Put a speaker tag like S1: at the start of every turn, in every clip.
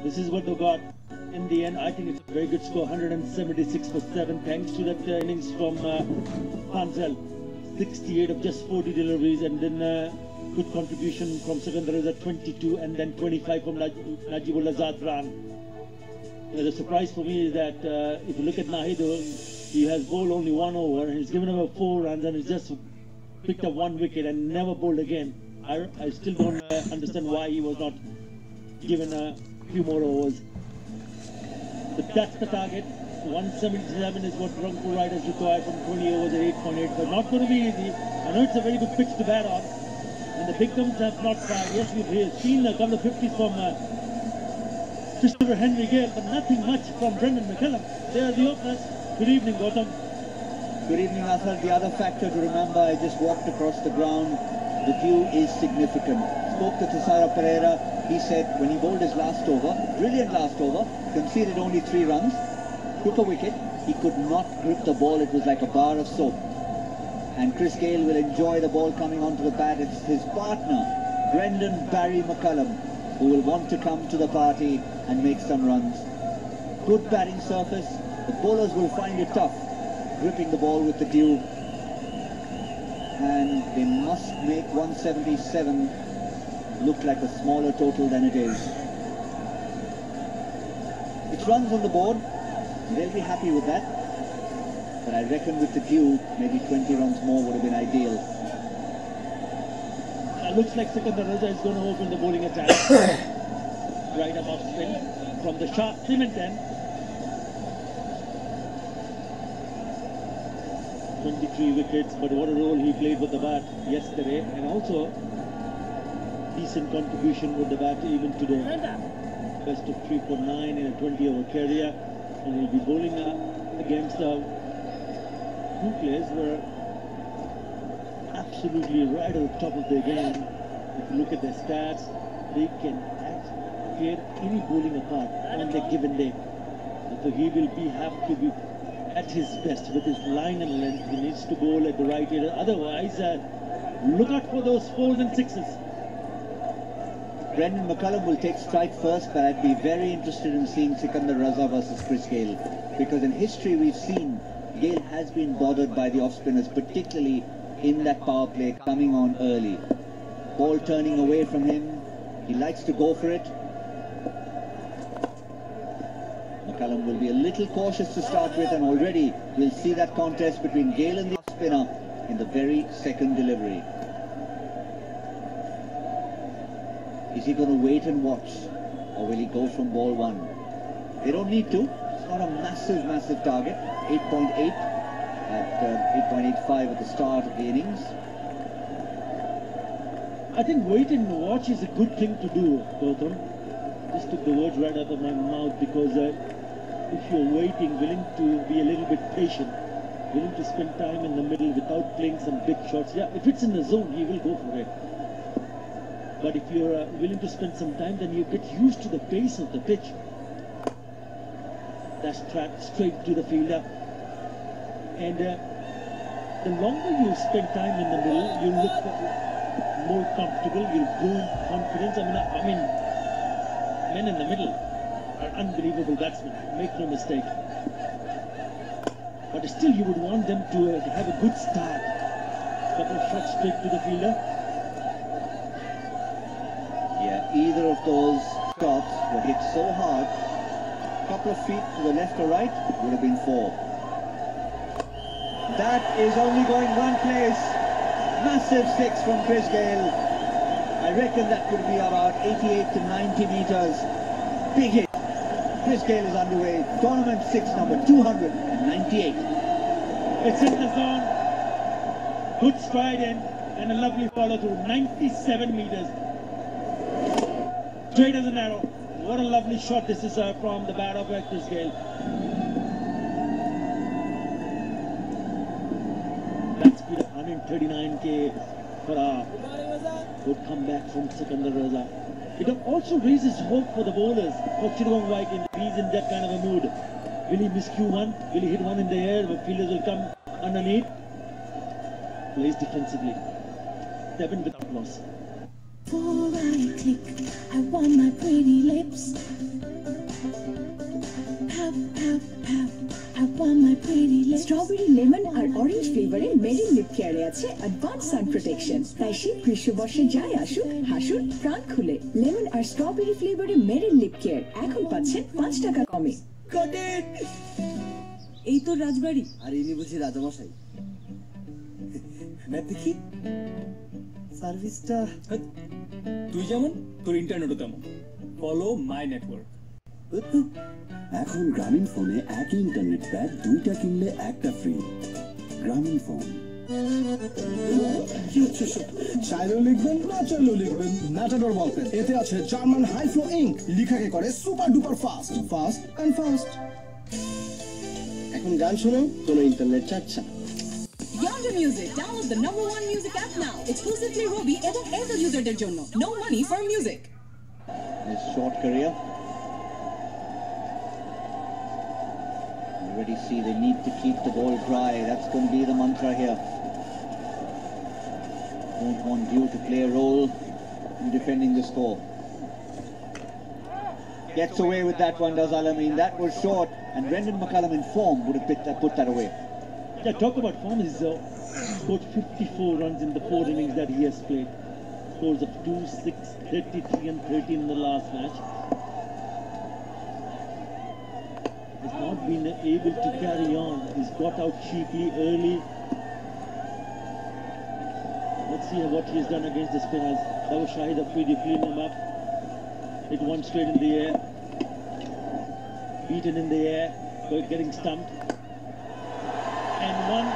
S1: This is what they got in the end. I think it's a very good score, 176 for 7, thanks to that innings from Pansel. 68 of just 40 deliveries, and then good contribution from Sikandar Raza, 22, and then 25 from Najibul Azad Khan. The surprise for me is that if you look at Nahid, he has bowled only 1 over, and he's given about 4 runs, and he's just picked up 1 wicket and never bowled again. I still don't understand why he was not given a few more overs. But that's the target. 177 is what Rangpur Riders require from 20 overs at 8.8. But not going to be easy. I know it's a very good pitch to bat on, and the big guns have not tried. Yes, we've seen a couple of 50s from Christopher Henry Gale, but nothing much from Brendan McCullum. They are the openers. Good evening, Gautam.
S2: Good evening, Asad. The other factor to remember, I just walked across the ground. The view is significant. Spoke to Thisara Pereira. He said when he bowled his last over, brilliant last over, conceded only 3 runs, took a wicket, he could not grip the ball. It was like a bar of soap. And Chris Gale will enjoy the ball coming onto the bat. It's his partner, Brendan Barry McCullum, who will want to come to the party and make some runs. Good batting surface. The bowlers will find it tough gripping the ball with the dew, and they must make 177 look like a smaller total than it is. It's runs on the board, they'll be happy with that, but I reckon with the dew, maybe 20 runs more would have been ideal.
S1: Looks like Sikandar Raza is going to open the bowling attack. Right up off spin from the sharp cement end. 23 wickets, but what a role he played with the bat yesterday, and also decent contribution with the bat even today. Best of 3.9 in a 20-over career, and he'll be bowling against two players who are absolutely right at the top of their game. If you look at their stats, they can tear any bowling apart on their given day. So he will have to be at his best with his line and length. He needs to bowl at the right area. Otherwise, look out for those 4s and 6s.
S2: Brendan McCullum will take strike first, but I'd be very interested in seeing Sikandar Raza versus Chris Gale, because in history we've seen Gale has been bothered by the off-spinners, particularly in that power play coming on early. Ball turning away from him, he likes to go for it. McCullum will be a little cautious to start with, and already we'll see that contest between Gale and the off-spinner in the very second delivery. Is he going to wait and watch, or will he go from ball 1? They don't need to. It's not a massive target. 8.8 at 8.85 at the start of the innings.
S1: I think wait and watch is a good thing to do, Gautam. Just took the words right out of my mouth, because if you're waiting, willing to be a little bit patient, willing to spend time in the middle without playing some big shots. Yeah, if it's in the zone, he will go for it. But if you're willing to spend some time, then you get used to the pace of the pitch. That's tracked straight to the fielder. And the longer you spend time in the middle, you look more comfortable, you'll grow in confidence. I mean, men in the middle are unbelievable batsmen, make no mistake. But still, you would want them to have a good start. Couple of shots straight to the fielder.
S2: Yeah, either of those shots were hit so hard, a couple of feet to the left or right, would have been 4. That is only going one place. Massive 6 from Chris Gale. I reckon that could be about 88 to 90 meters. Big hit. Chris Gale is underway. Tournament 6 number 298.
S1: It's in the zone. Good stride in and a lovely follow through. 97 meters. Straight as an arrow. What a lovely shot this is from the bat of Chris Gale. That speed of 139 km/h. Good comeback from Sikandar Raza. It also raises hope for the bowlers. For Chirwang White, he's in that kind of a mood. Will he miscue one? Will he hit one in the air? The fielders will come underneath. Plays defensively. 7 without loss.
S3: Before I click, I want my pretty lips on my pretty lips. Strawberry, lemon R orange flavor A marine lip কেয়ারে আছে advanced sun protection. তাই শীত গ্রীষ্ম বর্ষে যায় আসুক, হাসুন প্রাণ খুলে। লেমন আর স্ট্রবেরি ফ্লেভারে মেরিল লিপ কেয়ার এখন পাচ্ছেন 5 টাকা কমে। এই তো রাজবাড়ি।
S4: আর ইনি বুঝি রাজামশাই। ম্যাপ দেখি সার্ভিসটা
S5: তুই যেমন তোর ইন্টারনেটও তেমন। Follow my network.
S6: এখন গ্রামীণ ফোনে একই ইন্টারনেট প্যাক 2টা কিনলে একটা ফ্রি। গ্রামীণ ফোন।
S7: চাইলেও লিখবেন না চাইলেও লিখবেন ম্যাটাডোর বলপেন। এতে আছে জার্মান হাই ফ্লো ইঙ্ক, লিখাকে করে super duper fast and fast. এখন গান শোনো, কোনো ইন্টারনেট চাচ্ছে না।
S3: Yonder Music, download the #1 music app now. Exclusively Robi এবং Airtel userদের জন্য. No money for music.
S2: His short career. You already see they need to keep the ball dry. That's going to be the mantra here. Don't want you to play a role in defending the score. Gets away with that one, does Alamin. That was short, and Brendan McCullum in form would have put that away.
S1: Yeah, talk about form. He's scored 54 runs in the 4 innings that he has played. Scores of 2, 6, 33 and 13 in the last match. Has not been able to carry on. He's got out cheaply early. Let's see what he's done against the spinners. That was Shahid Afridi cleaning him up. It went straight in the air. Beaten in the air, getting stumped. And one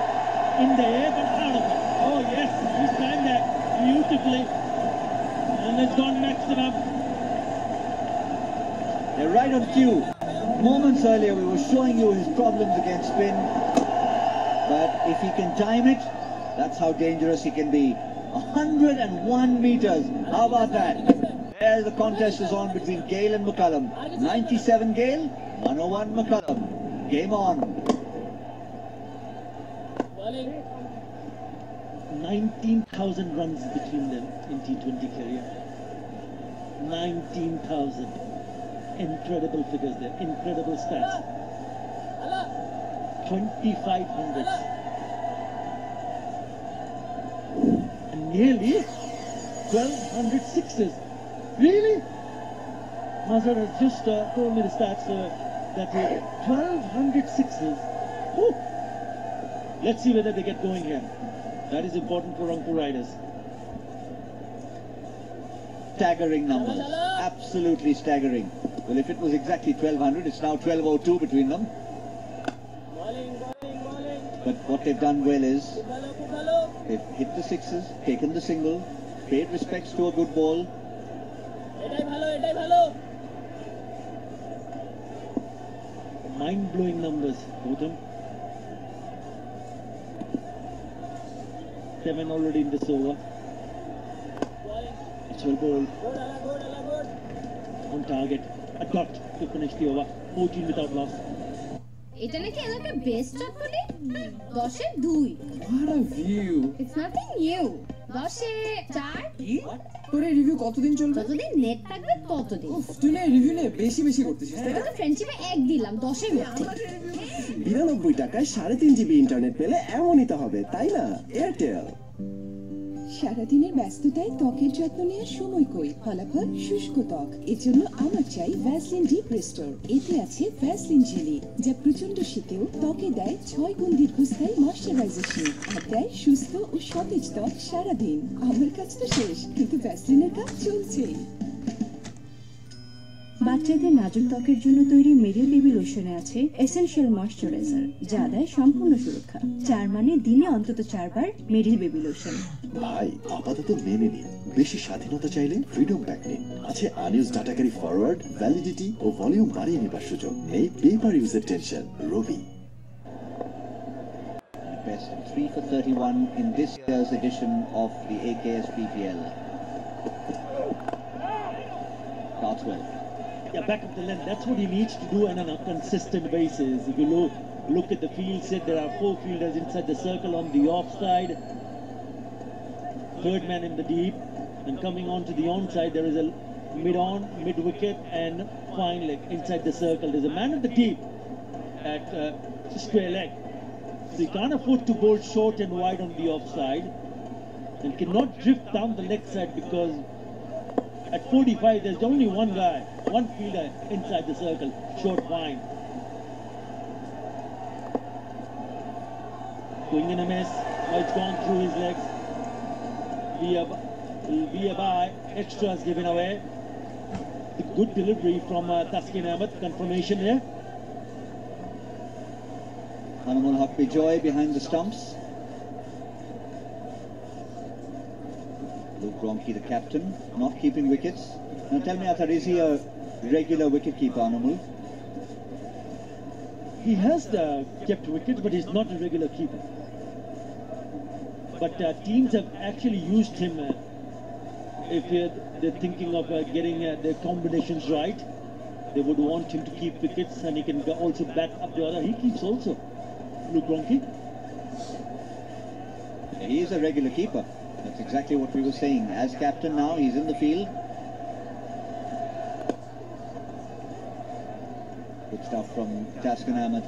S1: in the air, but out of it. Oh yes, he's timed that beautifully. And it's gone maximum.
S2: They're right on cue. Moments earlier we were showing you his problems against spin. But if he can time it, that's how dangerous he can be. 101 meters. How about that? There the contest is on between Gale and McCullum. 97 Gale, 101 McCullum. Game on.
S1: 19,000 runs between them in T20 career. 19,000. Incredible figures there. Incredible stats. 2,500. And nearly 1,200 sixes. Really? Mazhar has just told me the stats that 1,200 sixes. Whew. Let's see whether they get going here. That is important for Rangpur riders.
S2: Staggering numbers. Absolutely staggering. Well, if it was exactly 1,200, it's now 1,202 between them. But what they've done well is they've hit the sixes, taken the single, paid respects to a good ball.
S1: Mind-blowing numbers, Gautam. 7 already in this over. It's well bowled. On target. A dot to finish the over. 14 without loss.
S8: এটা নাকি এলাকার best chotpoti 10-এ 2
S4: What a view.
S8: It's nothing new 10-এ 4
S4: কি? তোর এই review কতদিন চলবে?
S8: যতদিন নেট থাকবে ততদিন
S4: তুই না রিভিউ নিয়ে বেশি করতেছিস তাই
S8: এটা
S4: না?
S8: তো ফ্রেন্ডশিপে 1 দিলাম 10-এর মধ্যে
S6: 92 টাকায় 3.5 জিবি ইন্টারনেট পেলে এমনই তো হবে, তাই না? এয়ারটেল।
S3: সারাদিনের ব্যস্ততায় ত্বকের যত্ন নেওয়ার সময় কই, ফলাফল শুষ্ক ত্বক। এজন্য আমার চাই ভ্যাসলিন ডিপ রিস্টোর। এতে আছে ভ্যাসলিন জেলি, যা প্রচন্ড শীতেও ত্বকে দেয় 6 গুণ দীর্ঘস্থায়ী ময়শ্চারাইজেশন আর দেয় সুস্থ ও সতেজ ত্বক সারাদিন। আমার কাজ তো শেষ, কিন্তু ভ্যাসলিনের কাজ চলছেই। বাচ্চাদের নাজুক ত্বকের জন্য তৈরি মেরিল বেবি লোশনে আছে এসেনশিয়াল ময়শ্চারাইজার, যা দেয় সম্পূর্ণ সুরক্ষা। 4 মানে দিনে অন্তত 4 বার মেরিল বেবি লোশন।
S6: ভাই আপাতত মেনে নিন, বেশি স্বাধীনতা চাইলে ফ্রিডম প্যাক নিন। আছে unused data carry forward, validity ও ভলিউম বাড়িয়ে নেবার সুযোগ। নেই পেপার ইউজের tension. Robi.
S2: Best 3 for 31 in this year's edition of the AKS PPL. Cartwell.
S1: Yeah, back up the length. That's what he needs to do on a consistent basis. If you look at the field set, there are 4 fielders inside the circle on the offside. Third man in the deep. And coming on to the onside, there is a mid-on, mid-wicket and fine leg inside the circle. There's a man at the deep at square leg. So you can't afford to bowl short and wide on the offside, and cannot drift down the leg side because at 45 there's only one guy, one fielder inside the circle, short fine. Going in a miss, it's gone through his legs. Be a bye, extras given away. The good delivery from Taskin Ahmed, confirmation here.
S2: Anamul Haq Bijoy behind the stumps. Luke Ronchi, the captain, not keeping wickets. Now tell me, Athar, is he a regular wicket keeper, Anamul?
S1: He has kept wickets, but he's not a regular keeper. But teams have actually used him if they're thinking of getting their combinations right. They would want him to keep wickets, and he can also bat up the order. He keeps also, Luke Ronchi.
S2: He is a regular keeper. That's exactly what we were saying. As captain now, he's in the field. Good stuff from Taskin Ahmed.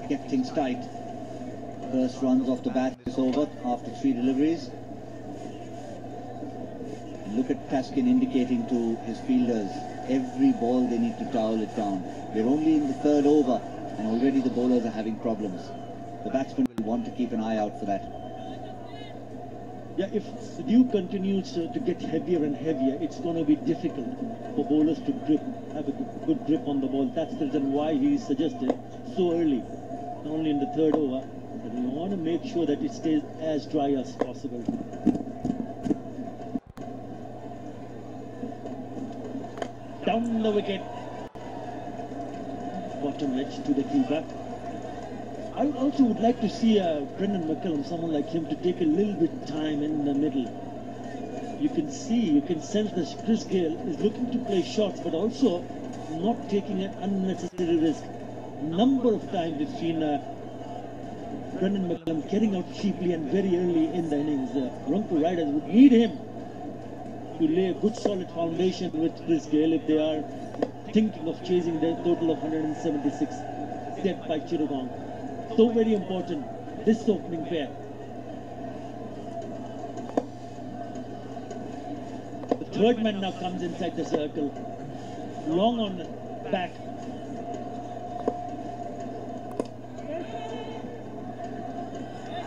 S2: Kept things tight. First runs off the bat this over after 3 deliveries. And look at Taskin indicating to his fielders, every ball they need to towel it down. We're only in the 3rd over and already the bowlers are having problems. The batsmen will want to keep an eye out for that.
S1: Yeah, if the dew continues to get heavier and heavier, it's going to be difficult for bowlers to have a good grip on the ball. That's the reason why he suggested so early, only in the 3rd over. But we want to make sure that it stays as dry as possible. Down the wicket. Bottom edge to the keeper. I also would like to see Brendan McCullum, someone like him, to take a little bit time in the middle. You can sense that Chris Gayle is looking to play shots, but also not taking an unnecessary risk. Number of times we've seen Brendan McCullum getting out cheaply and very early in the innings. Rangpur Riders would need him to lay a good solid foundation with Chris Gayle if they are thinking of chasing their total of 176 set by Chittagong. So very important, this opening pair. The 3rd man now comes inside the circle. Long on back.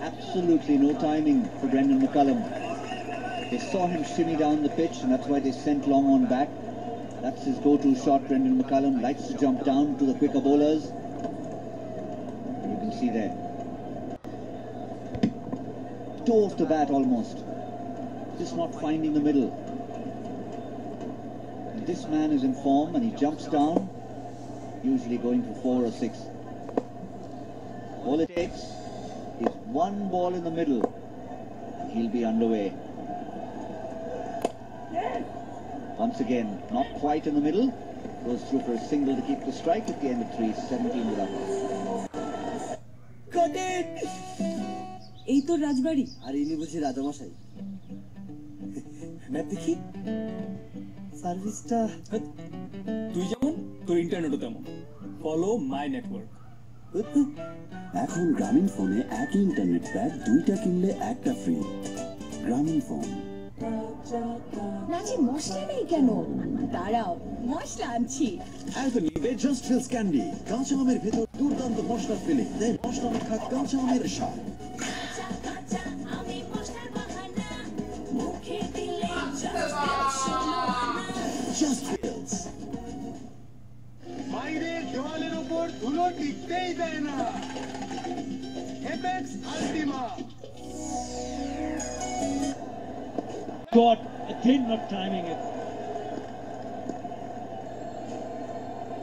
S2: Absolutely no timing for Brendan McCullum. They saw him shimmy down the pitch and that's why they sent Long on back. That's his go-to shot. Brendan McCullum likes to jump down to the quicker bowlers. You can see there. Toe off the bat almost. Just not finding the middle. And this man is in form and he jumps down, usually going for 4 or 6. All it takes is one ball in the middle and he'll be underway. Once again, not quite in the middle. Goes through for a single to keep the strike at the end of 3, 17 without.
S4: Got it!
S3: এই তো রাজবাড়ি।
S4: আর ইনি বুঝি রাজামশাই। Map দেখি। সার্ভিসটা
S5: তুই যেমন তোর ইন্টারনেটও তেমন। Follow my network.
S6: এখন গ্রামীণ ফোনে একই ইন্টারনেট প্যাক 2টা কিনলে একটা ফ্রি। গ্রামীণ ফোন।
S3: রাজি মশলা নেই কেন? দাঁড়াও, মশলা আনছি।
S6: Anthony, they just feels candy. কাঁচা আমের ভেতর দুর্দান্ত মশলা ফিলিং। দেয় মশলা মাখা কাঁচা আমের স্বাদ। Just feels.
S9: বাইরের দেওয়ালের উপর ধুলো টিকতেই দেয় না। Apex আল্টিমা।
S1: God, again not timing it.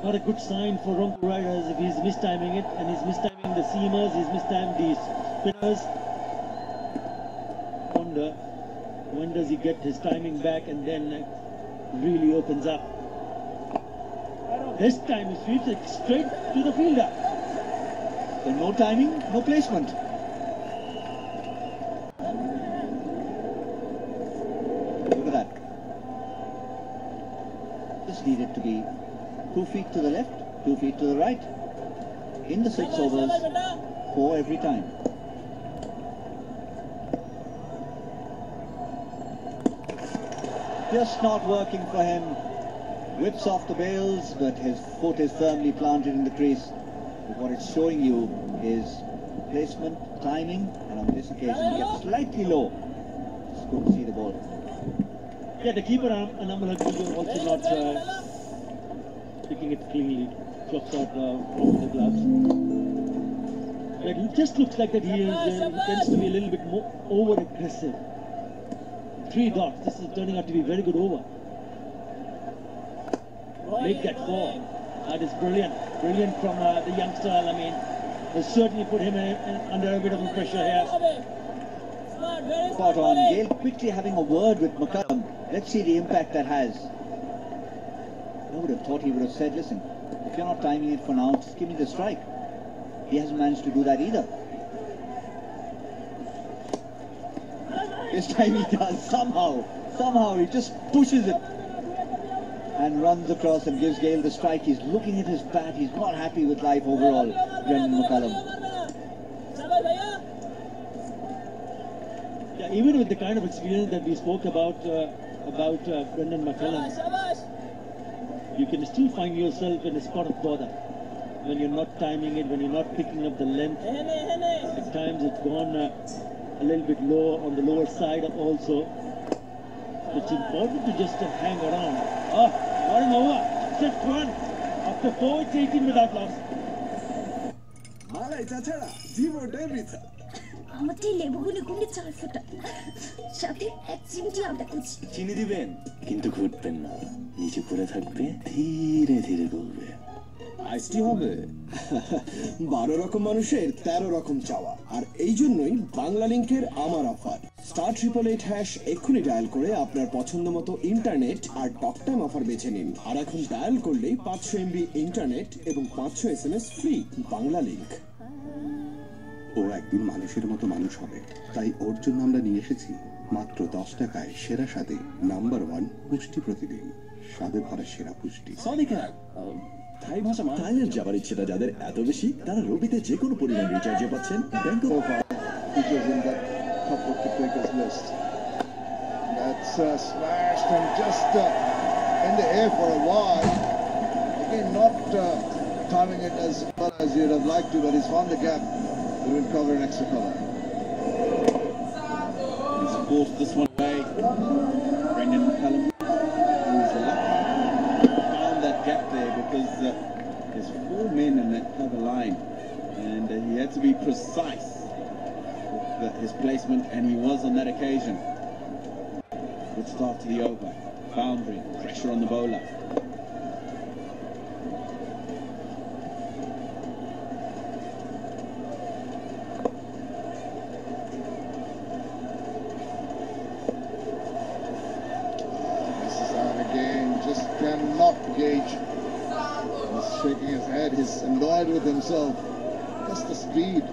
S1: Not a good sign for Rangpur Riders if he's mistiming it, and he's mistiming the seamers, he's mistimed the spinners. Wonder when does he get his timing back and then really opens up. This time he sweeps it straight to the fielder.
S2: So no timing, no placement. Look at that. This needed to be 2 feet to the left, 2 feet to the right. in the 6 overs, 4 every time. Just not working for him. Whips off the bails, but his foot is firmly planted in the crease. But what it's showing you is placement, timing, and on this occasion he gets slightly low. Just couldn't see the ball.
S1: Yeah, the keeper and Amala also not picking it cleanly. Chops out from the gloves. But it just looks like that he tends to be a little bit more over-aggressive. 3 dots. This is turning out to be a very good over. Make that 4. That is brilliant. Brilliant from the youngster. I mean, they certainly put him under a bit of pressure here.
S2: Spot on. Gale quickly having a word with McCullum. Let's see the impact that has. I would have thought he would have said, listen, if you're not timing it for now, just give me the strike. He hasn't managed to do that either. This time he does. Somehow he just pushes it and runs across and gives Gale the strike. He's looking at his bat. He's not happy with life overall, Brendan McCullum.
S1: Yeah, even with the kind of experience that we spoke about Brendan McCullum, you can still find yourself in a spot of bother when you're not timing it, when you're not picking up the length. At times it's gone a little bit low on the lower side also. It's important to just hang around. Oh, what an over! Just 1. After 4, it's 18 without loss.
S10: আমাদের লেবুগুলো গুলি 4 ফোঁটা সাথে 1 চিমটি আদা কুচি
S6: চিনি দিবেন কিন্তু ঘুরবেন না নিচে পড়ে থাকবে ধীরে ধীরে গলবে
S7: আইসটি হবে 12 রকম মানুষের 13 রকম চাওয়া আর এই জন্যই বাংলা লিংকের আমার অফার *888# এক্ষুনি ডায়াল করে আপনার পছন্দ মতো ইন্টারনেট আর টক টাইম অফার বেছে নিন আর এখন ডায়াল করলেই 500 MB ইন্টারনেট এবং 500 SMS ফ্রি বাংলা লিংক
S11: ও একদিন মানুষের মতো মানুষ হবে তাই ওর জন্য আমরা নিয়ে এসেছি মাত্র 10 টাকায় সেরা স্বাদে নাম্বার 1 পুষ্টি প্রতিদিন স্বাদে ভরা সেরা পুষ্টি
S6: থাই ভাষা থাইল্যান্ড যাবার ইচ্ছেটা যাদের এত বেশি তারা রবিতে যে কোনো পরিমাণ রিচার্জে পাচ্ছেন Bangkok
S9: top of the quickest list. That's smashed and just in the air for a while. Again, not timing it as well as you'd have liked to, but he's found the gap between cover and extra cover.
S12: He's forced this one away. Brendan McCullum, who's lucky, found that gap there because there's 4 men in that cover line, and he had to be precise with his placement, and he was on that occasion. Good start to the over. Boundary, pressure on the bowler.
S9: Misses out again, just cannot gauge. He's shaking his head, he's annoyed with himself. Just the speed.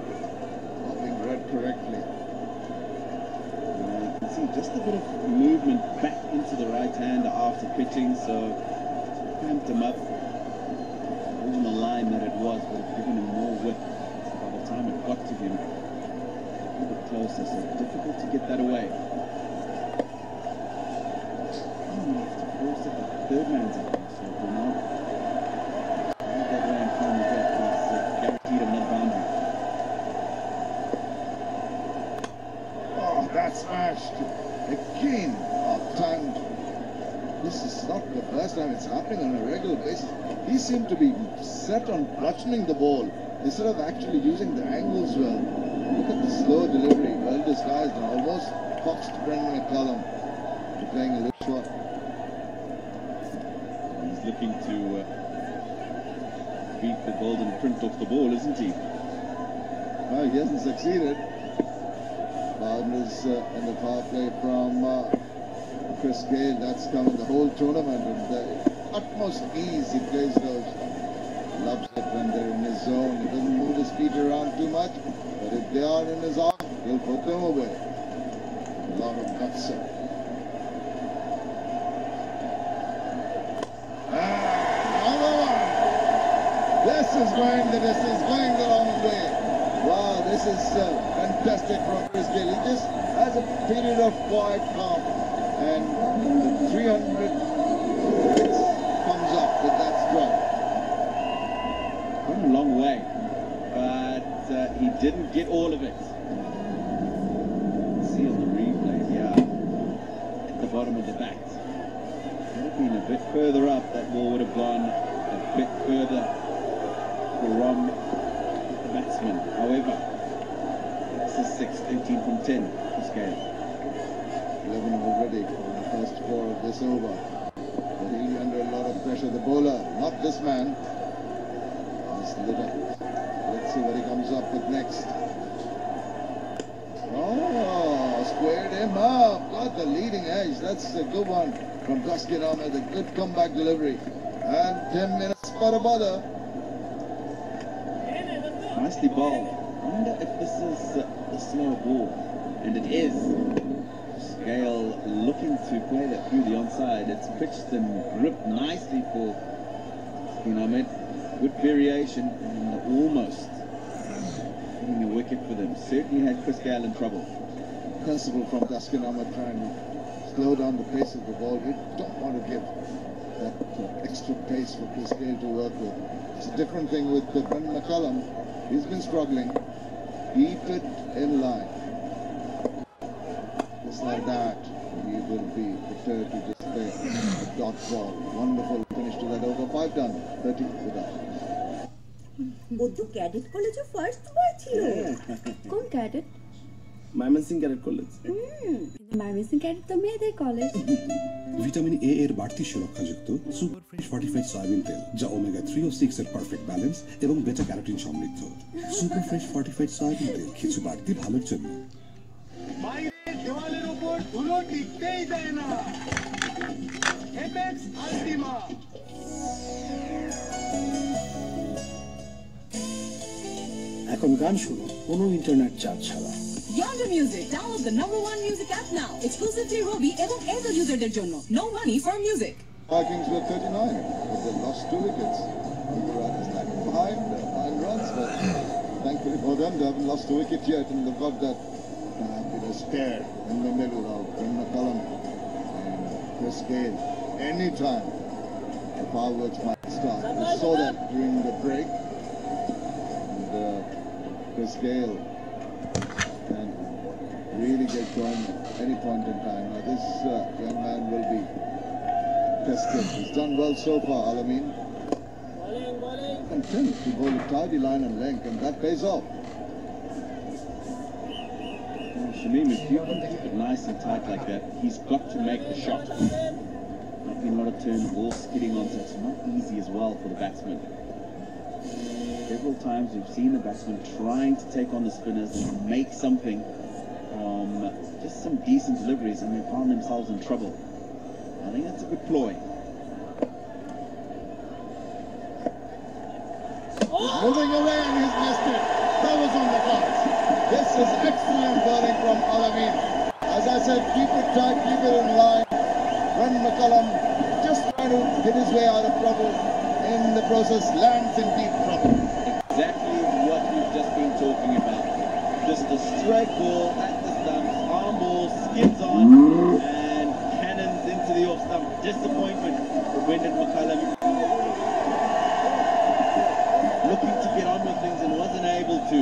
S9: Read correctly.
S12: You can see just a bit of movement back into the right hand after pitching, so cramped him up. On the line that it was, would have given him more width. So by the time it got to him, a little bit closer, so difficult to get that away. You have to force it, the third man's up, so do not have that way in front of that. He's guaranteed another boundary.
S9: That's smashed again. Timed. This is not the first time it's happening on a regular basis. He seemed to be set on bludgeoning the ball instead of actually using the angles well. Look at the slow delivery, well disguised, and almost foxed Brendan McCullum to playing a little short.
S12: He's looking to beat the golden print off the ball, isn't he?
S9: Well, he hasn't succeeded. Bounders in the power play from Chris Gale. That's coming the whole tournament with the utmost ease. He plays those. Loves it when they're in his zone. He doesn't move his feet around too much, but if they are in his arm, he'll put them away. A lot of guts. Another one. This is going the distance, going the long way. Wow, this is fantastic from Chris Gayle. He just has a period of quiet calm, and the 300 comes up with that strike.
S12: Gone a long way, but he didn't get all of it. See on the replay, yeah, at the bottom of the bat. If it had been a bit further up, that ball would have gone a bit further from the batsman. However, it's a 6, 18 from 10 this game.
S9: 11 already in the first 4 of this over. But he'll be under a lot of pressure. The bowler, not this man. This litter. Let's see what he comes up with next. Oh, squared him up. Got the leading edge. That's a good one from Dustin Ahmed. A good comeback delivery. And 10 minutes for a bother.
S12: Nicely bowled. I wonder if this is a slow ball, and it is. Gayle looking to play that through the onside. It's pitched and gripped nicely for Ahmed. Good variation and almost getting a wicket for them. Certainly had Chris Gayle in trouble.
S9: Sensible from Dustin Ahmed trying to slow down the pace of the ball. You don't want to give that extra pace for Chris Gayle to work with. It's a different thing with Brendan McCullum. He's been struggling. Keep it in line. Just like that, he will be prepared to just play a dot ball. Wonderful finish to that over. 5 done, 30 without.
S10: ও তো cadet কলেজে first boy ছিল কোন cadet
S7: Mymensingh cadet college
S10: Mymensingh cadet তো মেয়েদের college
S11: vitamin A এর বাড়তি সুরক্ষাযুক্ত super fresh fortified soybean তেল যা ওমেগা 3 ও 6 এর পারফেক্ট ব্যালেন্স এবং বেটা ক্যারোটিন সমৃদ্ধ। সুপার ফ্রেশ ফর্টিফাইড সয়াবিন তেল কিছু বাড়তি ভালোর জন্য।
S13: বাইরের দেওয়ালের উপর ধুলো টিকতেই দেয় না। এপেক্স আল্টিমা।
S7: এখন গান শুনো কোনো ইন্টারনেট চার্জ ছাড়া।
S3: Yonder Music, download the #1 music app now. Exclusively Robi এবং Airtel userদের জন্য. No money for music.
S9: Vikings were 39, but they lost 2 wickets. Gujarat is lagging behind 9 runs, but thankfully for them, they haven't lost a wicket yet, and they've got that spare in the middle of Brendan McCullum and Chris Gayle. Anytime the fireworks might start. We saw that during the break, and Chris Gayle can really get going any point in time. Now this young man will be tested. He's done well so far, Alameen. Content to bowl a tidy line and length, and that pays off.
S12: Shamim, if you can keep it nice and tight like that, he's got to make the shot. Making a lot of turn, ball skidding on, so it's not easy as well for the batsman. Several times we've seen the batsman trying to take on the spinners and make something from just some decent deliveries, and they found themselves in trouble. I think that's a good ploy.
S9: He's moving away and he's missed it. That was on the cards. This is excellent bowling from Alameen. As I said, keep it tight, keep it in line. Brendan McCullum just trying to get his way out of trouble. In the process, lands in deep trouble.
S12: Exactly what we've just been talking about. Just a straight ball at the stumps, arm ball, skids on, and cannons into the off stump. Disappointment for Brendan McCullum. Looking to get on with things and wasn't able to.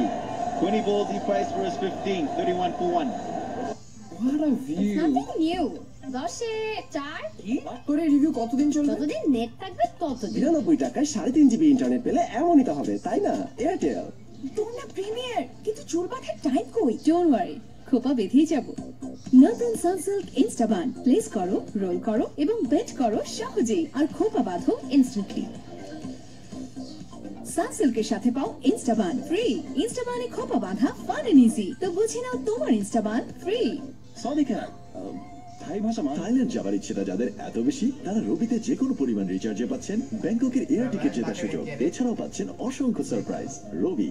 S12: 20 balls he faced for his 15, 31 for 1.
S7: What a view!
S8: Nothing new. 10-4
S7: কি করে review কতদিন চলবে?
S8: যতদিন net থাকবে ততদিন।
S7: 99 টাকায় 3.5 GB internet পেলে এমনই তো হবে, তাই না? এয়ারটেল।
S3: তোমরা প্রিমিয়ার কিন্তু চুল বাঁধার টাইম কই? ডোন্ট ওয়ারি, খোপা বেঁধেই যাব। নতুন সানসিল্ক ইনস্টাবান প্লেস করো, রোল করো এবং বেট করো সহজেই, আর খোপা বাঁধো ইনস্ট্যান্টলি। সানসিল্কের সাথে পাও ইনস্টাবান ফ্রি। ইনস্টাবানে খোপা বাঁধা ফান এন্ড ইজি। তো বুঝে নাও তোমার ইনস্টাবান ফ্রি।
S6: সনিকা থাইল্যান্ড যাবার ইচ্ছেটা যাদের এত বেশি, তারা রবিতে যে কোনো পরিমাণ রিচার্জে পাচ্ছেন ব্যাংককের এয়ার টিকিট জেতার সুযোগ। এছাড়াও পাচ্ছেন অসংখ্য surprise. Robi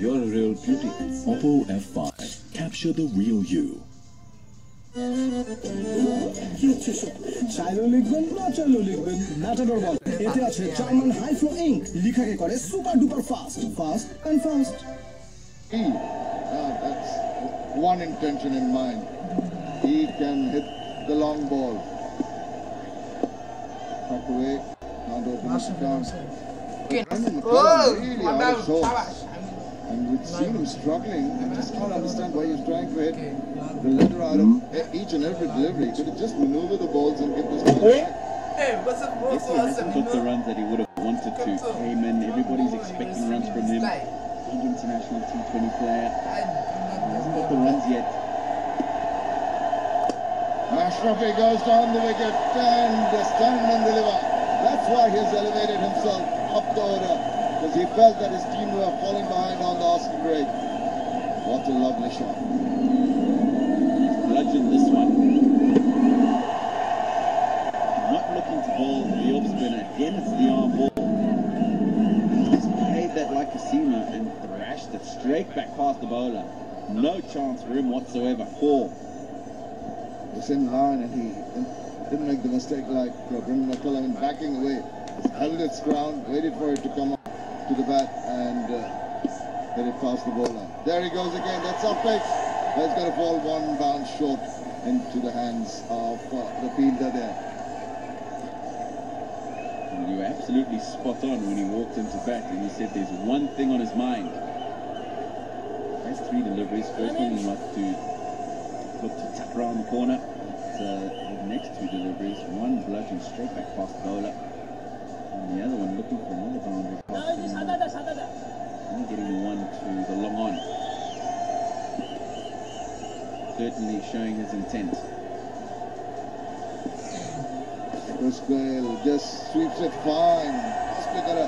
S14: You're a real beauty. Oppo F5 capture
S6: Capture the real you.
S7: কি হচ্ছে সব? চাইলেও লিখবেন, না চাইলেও লিখবেন। ম্যাটাডোর বল, এতে আছে জার্মান হাই ফ্লো ইঙ্ক, লিখাকে করে super duper fast, fast and fast.
S9: That's one intention in mind. He can hit the long ball. Tuck away, can't open it down. Really out of sorts. And we've seen him struggling. I just can't understand why he's trying to hit the letter out of each and every delivery. He could have just maneuvered the balls and get this ball back.
S12: Yes, he hasn't got the runs that he would have wanted to. Came in, everybody's expecting runs from him. Big international T20 player. He hasn't got the runs yet.
S9: Ashrafi goes down the wicket and stand and deliver. That's why he's elevated himself up the order, because he felt that his team were falling behind on the Oscar break. What a lovely shot.
S12: Bludgeon this one. Not looking to bowl the off spinner. Again, it's the arm ball. Just played that like a seamer and thrashed it straight back past the bowler. No chance for him whatsoever. 4.
S9: Was in line and he didn't make the mistake like Brendan McCullum in backing away. Just held its ground, waited for it to come up to the bat and hit it past the bowler. There he goes again. That's up pitch. But it's going to fall one bounce short into the hands of the fielder there.
S12: You were absolutely spot on when he walked into bat and he said there's one thing on his mind. Has 3 deliveries. First one he wanted to look to tap around the corner. The next 2 deliveries, one bludgeon straight back past the bowler, and the other one looking for another boundary pass, and getting one to the long on. Certainly showing his intent.
S9: Chris Gayle just sweeps it fine. Just got a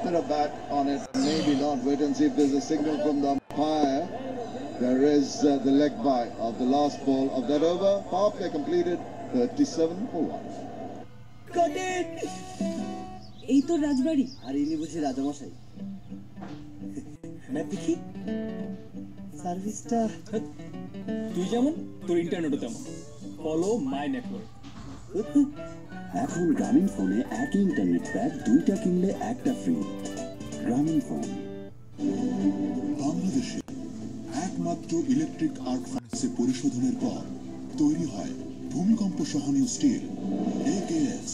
S9: bit of bat on it. Maybe not. Wait and see if there's a signal from the umpire. There is the leg bye of the last ball of that over. Power play completed, 37 for 1.
S4: এই তো রাজবাড়ি, আর ইনি বুঝি রাজামশাই। Map দেখি, সার্ভিসটা
S5: তুই যেমন তোর ইন্টারনেটও তেমন। Follow my network.
S6: এখন গ্রামীণ ফোনে একই ইন্টারনেট প্যাক 2টা কিনলে একটা ফ্রি। গ্রামীণ ফোন। বাংলাদেশে একমাত্র ইলেকট্রিক আর্ক ফার্নেসে পরিশোধনের পর তৈরি হয় ভূমিকম্প সহনীয় স্টিল AKS।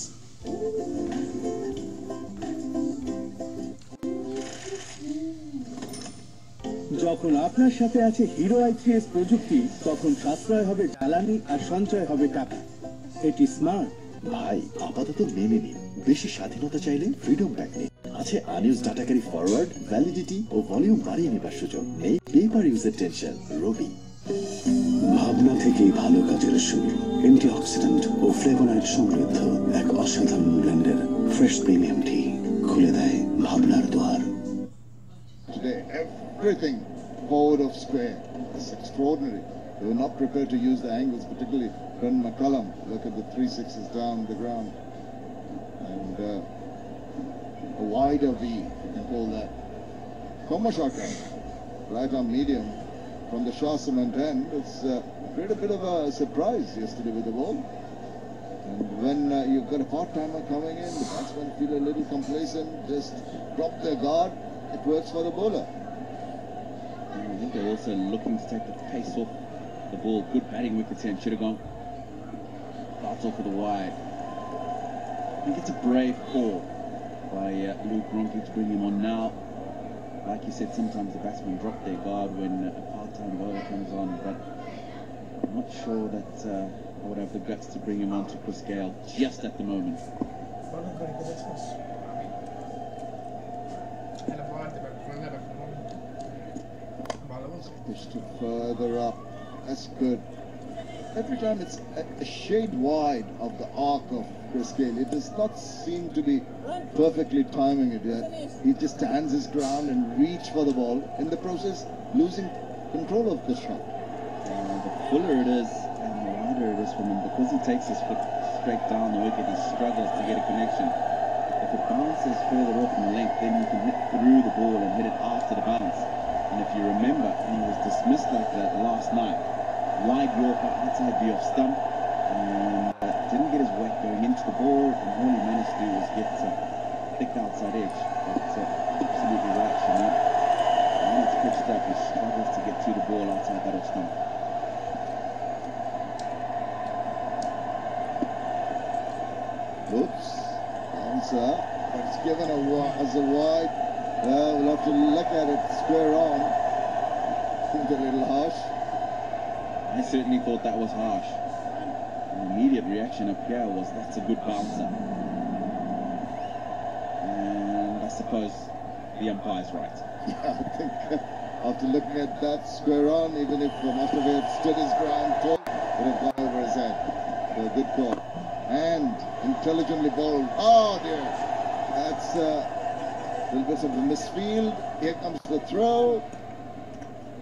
S14: যখন আপনার সাথে আছে হিরো ICS প্রযুক্তি, তখন সাশ্রয় হবে জ্বালানি আর সঞ্চয় হবে টাকা। এটি স্মার্ট।
S6: ভাই, আপাতত মেনে নিন। বেশি স্বাধীনতা চাইলে ফ্রিডম প্যাক নিন। আছে আনইউজ ডাটাকারী ফরওয়ার্ড, ভ্যালিডিটি ও ভলিউম বাড়িয়ে নেবার সুযোগ। নেই পেপার ইউজের টেনশন। রবি। ভাবনা থেকেই ভালো কাজের শুরু। অ্যান্টিঅক্সিডেন্ট ও ফ্লেভোনয়েড সমৃদ্ধ এক অসাধারণ ব্লেন্ডের ফ্রেশ প্রিমিয়াম টি খুলে দেয় ভাবনার দ্বার।
S9: Today, everything forward of square. It's extraordinary. They were not prepared to use the angles, particularly Brendan McCullum. Look at the 3 6s down the ground. And a wider V, you can call that. Komashaka, right on medium, from the Shah cement end. It's created a bit of a surprise yesterday with the ball. And when you've got a part-timer coming in, the batsmen feel a little complacent, just drop their guard. It works for the bowler.
S12: I think they're also looking to take the pace off the ball. Good batting wickets here, should have gone. Starts off with a wide. I think it's a brave call by Luke Ronke to bring him on now. Like you said, sometimes the batsmen drop their guard when a part-time bowler comes on, but I'm not sure that I would have the guts to bring him on to Chris Gayle just at the moment.
S9: Pushed it further up. That's good. Every time it's a shade wide of the arc of Chris Gayle. It does not seem to be perfectly timing it yet. He just stands his ground and reach for the ball. In the process, losing control of the shot.
S12: The fuller it is and the wider it is from him, because he takes his foot straight down the wicket, he struggles to get a connection. If it bounces further off in the length, then you can hit through the ball and hit it after the bounce. And if you remember, he was dismissed like that last night. Wide Yorker outside the off stump, and didn't get his weight going into the ball, and all he managed to do was get thick outside edge. But absolutely right, Shamim. When it's pitched up, he struggles to get to the ball outside that off stump.
S9: Oops, answer, but it's given as a wide. We'll have to look at it square on. Seems a little harsh.
S12: I certainly thought that was harsh. The immediate reaction up here was, that's a good bouncer. And I suppose the umpire's right.
S9: Yeah, I think after looking at that square on, even if Mustafa had stood his ground tall, it would have gone over his head. So good call. And intelligently bowled. Oh dear. That's a little bit of a misfield. Here comes the throw.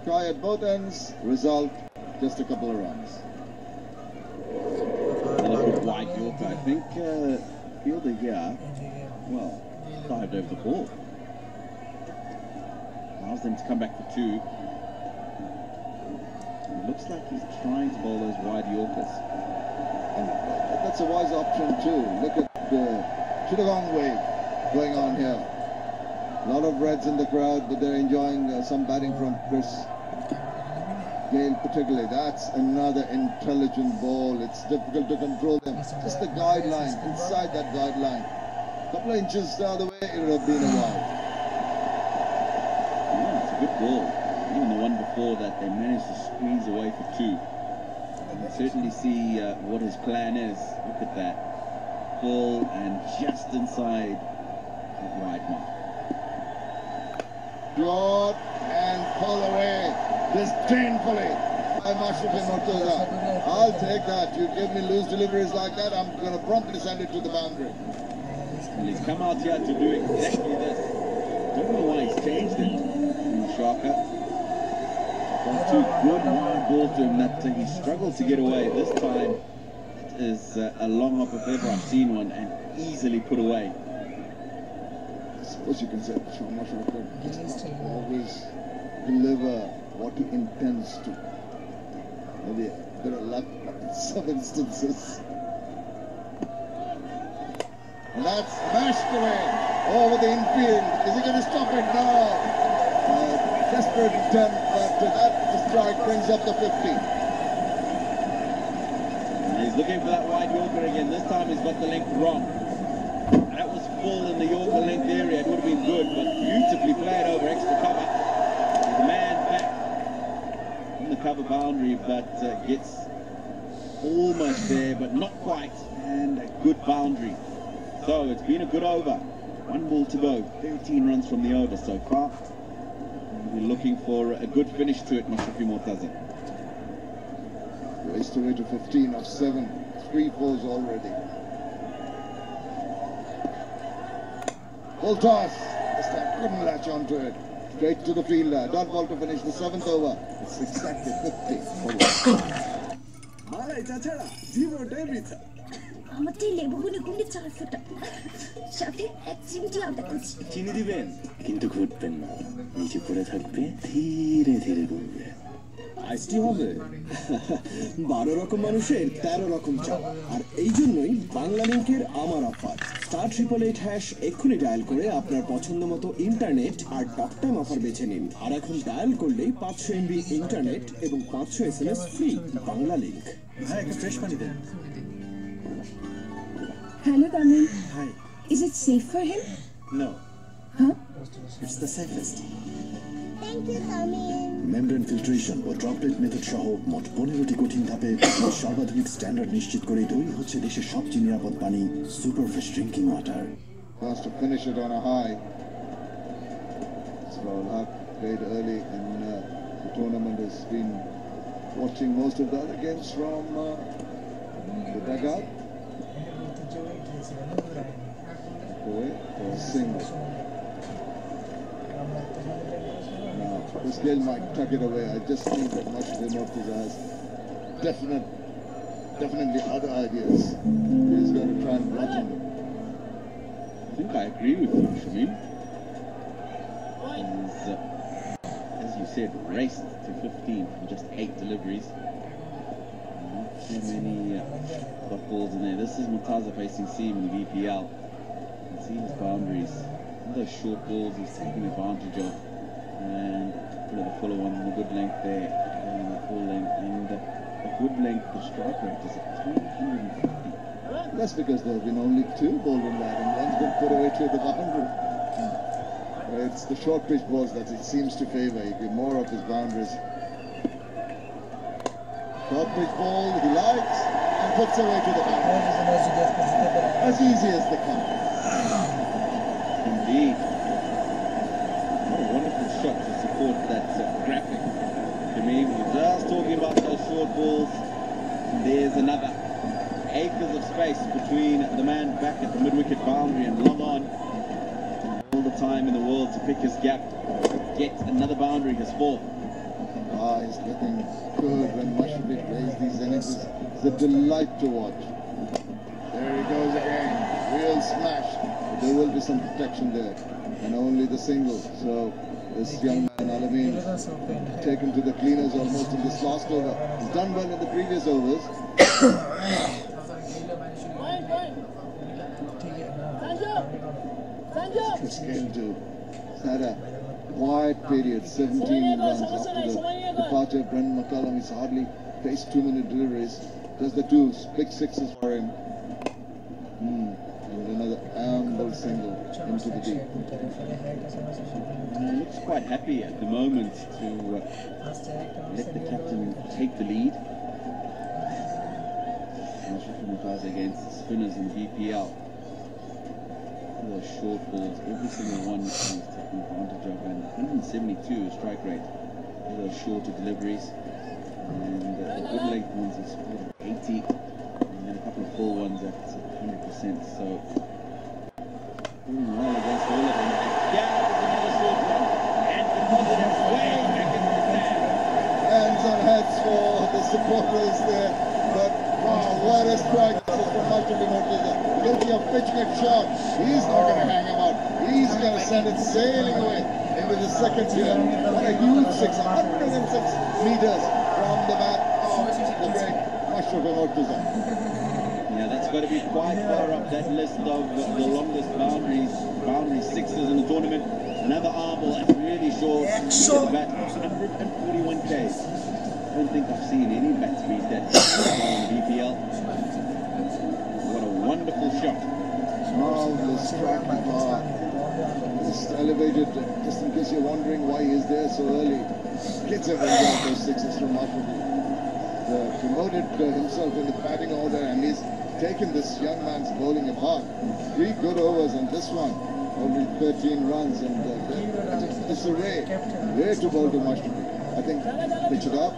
S9: Try at both ends. Result, just a couple of runs.
S12: Another good wide Yorker. I think fielder here, well, dived over the ball. Allows them to come back for two. It looks like he's trying to bowl those wide Yorkers.
S9: And that's a wise option too. Look at the Chittagong wave going on here. A lot of Reds in the crowd, but they're enjoying some batting from Chris Gayle particularly. That's another intelligent ball. It's difficult to control them. Just the guideline, inside that guideline. A couple of inches the other way, it would have been a wide.
S12: Yeah, it's a good ball. Even the one before that, they managed to squeeze away for two. You can certainly see what his plan is. Look at that. Full and just inside that wide mark.
S9: Short and pull away disdainfully by Mashraf Murtaza. I'll take that. You give me loose deliveries like that, I'm going to promptly send it to the boundary.
S12: And he's come out here to do exactly this. Don't know why he's changed it. Shaka. Too good wide ball to him that he struggled to get away. This time it is a long hop if ever I've seen one, and easily put away.
S9: I suppose you can say Sean Marshall could always deliver what he intends to. Maybe there are luck in some instances. And that's smashed away over the infield. Is he going to stop it? No. Desperate attempt, but that strike brings up the 50.
S12: And he's looking for that wide Yorker again. This time he's got the length wrong. That was full in the Yorker length area. It would have been good, but beautifully played over extra cover. The man back in the cover boundary, but gets almost there, but not quite. And a good boundary. So it's been a good over. One ball to go. 13 runs from the over so far. We're looking for a good finish to it, Mashrafi Mortaza.
S9: Raced away to 15 of 7. 3 fours already. Full toss. This time couldn't latch onto it. Straight to the fielder. Dot ball to finish the 7th over. It's exactly 50.
S10: আমাদের লেবুগুলো গুলি 4 foot সাথে এক চিমটি আদা কুচি
S6: চিনি দিবেন কিন্তু ঘুরবেন না নিচে পড়ে থাকবে ধীরে ধীরে ডুববে
S7: আইসটি হবে 12 রকম মানুষের 13 রকম চাওয়া আর এই জন্যই বাংলা লিংকের আমার অফার *888# এক্ষুনি ডায়াল করে আপনার পছন্দ মতো ইন্টারনেট আর টক টাইম অফার বেছে নিন আর এখন ডায়াল করলেই 500 MB ইন্টারনেট এবং 500 SMS ফ্রি বাংলা লিংক
S6: ভাই একটা ফ্রেশ পানি দেন
S3: Hello, Daman.
S6: Hi.
S3: Is it safe for him?
S6: No.
S3: Huh?
S6: It's the safest.
S10: Thank you, Daman.
S6: Membrane filtration ও ড্রপলেট মেথড সহ মোট 15টি কঠিন ধাপে সর্বাধুনিক স্ট্যান্ডার্ড নিশ্চিত করে তৈরি হচ্ছে দেশের সবচেয়ে নিরাপদ পানি super fresh drinking water
S9: Wants to finish it on a high. Small Haq played early in the tournament, has been watching most of the other games from the dugout. Away for a single. Now, this Gayle might tuck it away. I just think that Mashraf Murtaza has definitely other ideas. He's going to try and bludgeon them.
S12: I think I agree with you, Shamim. As you said, raced to 15 from just 8 deliveries. Not too many got balls in there. This is Murtaza facing Seam in the VPL. You can see his boundaries. All those short balls he's taking advantage of. And put the fuller ones in a good length there. And the full length. And a good length, the strike rate is at 350.
S9: That's because there have been only 2 bowled in that, and one's been put away to the boundary. It's the short pitch balls that it seems to favour. He gives more of his boundaries. Short pitch ball he likes and puts away to the boundary. As easy as they come.
S12: Indeed. What a wonderful shot to support that graphic. To me, we were just talking about those short balls. There's another. Acres of space between the man back at the mid-wicket boundary and long on. All the time in the world to pick his gap. Get another boundary, his 4th.
S9: He's looking good when Mashrafi plays these innings. It's a delight to watch. There he goes again. Real smash. But there will be some protection there. And only the single. So this young man, Alamin, taken to the cleaners almost in this last over. He's done well in the previous overs. Chris Gale had a quiet period, 17 runs after the departure of Brendan McCullum. He's hardly faced 2-minute deliveries. Does the 2 big 6s for him. And another amble single into the deep.
S12: He looks quite happy at the moment to let the captain take the lead. Murtaza against the spinners in the BPL. Those short balls, every single one he's taking advantage of, and 172 strike rate. All those shorter deliveries, and the good length ones he scored at 80, and then a couple of full ones at 100%. So doing well against all of them. Yeah, another short one, and the positive way back into the stand.
S9: Hands on heads for the supporters there, but wow, what a strike this is from Mashrafi Murtaza. Guilty of pitching a shot. He's not going to hang him out. He's going to send it sailing away into the second tier. What a huge 6, 106 meters from the bat of the great Mashrafi Murtaza.
S12: Yeah, that's got to be quite far up that list of the longest boundary 6s in the tournament. Another arm ball that's really short. About 141 Ks. I don't think I've seen any bats beat that in the BPL. What a wonderful shot.
S9: Now the striking bar is elevated, just in case you're wondering why he's there so early. Gets everything out those 6s from Mashrafi. Promoted himself in the batting order, and he's taken this young man's bowling apart. 3 good overs on this one. Only 13 runs, and disarray. Way to bowl to Mashrafi. I think pitch it up.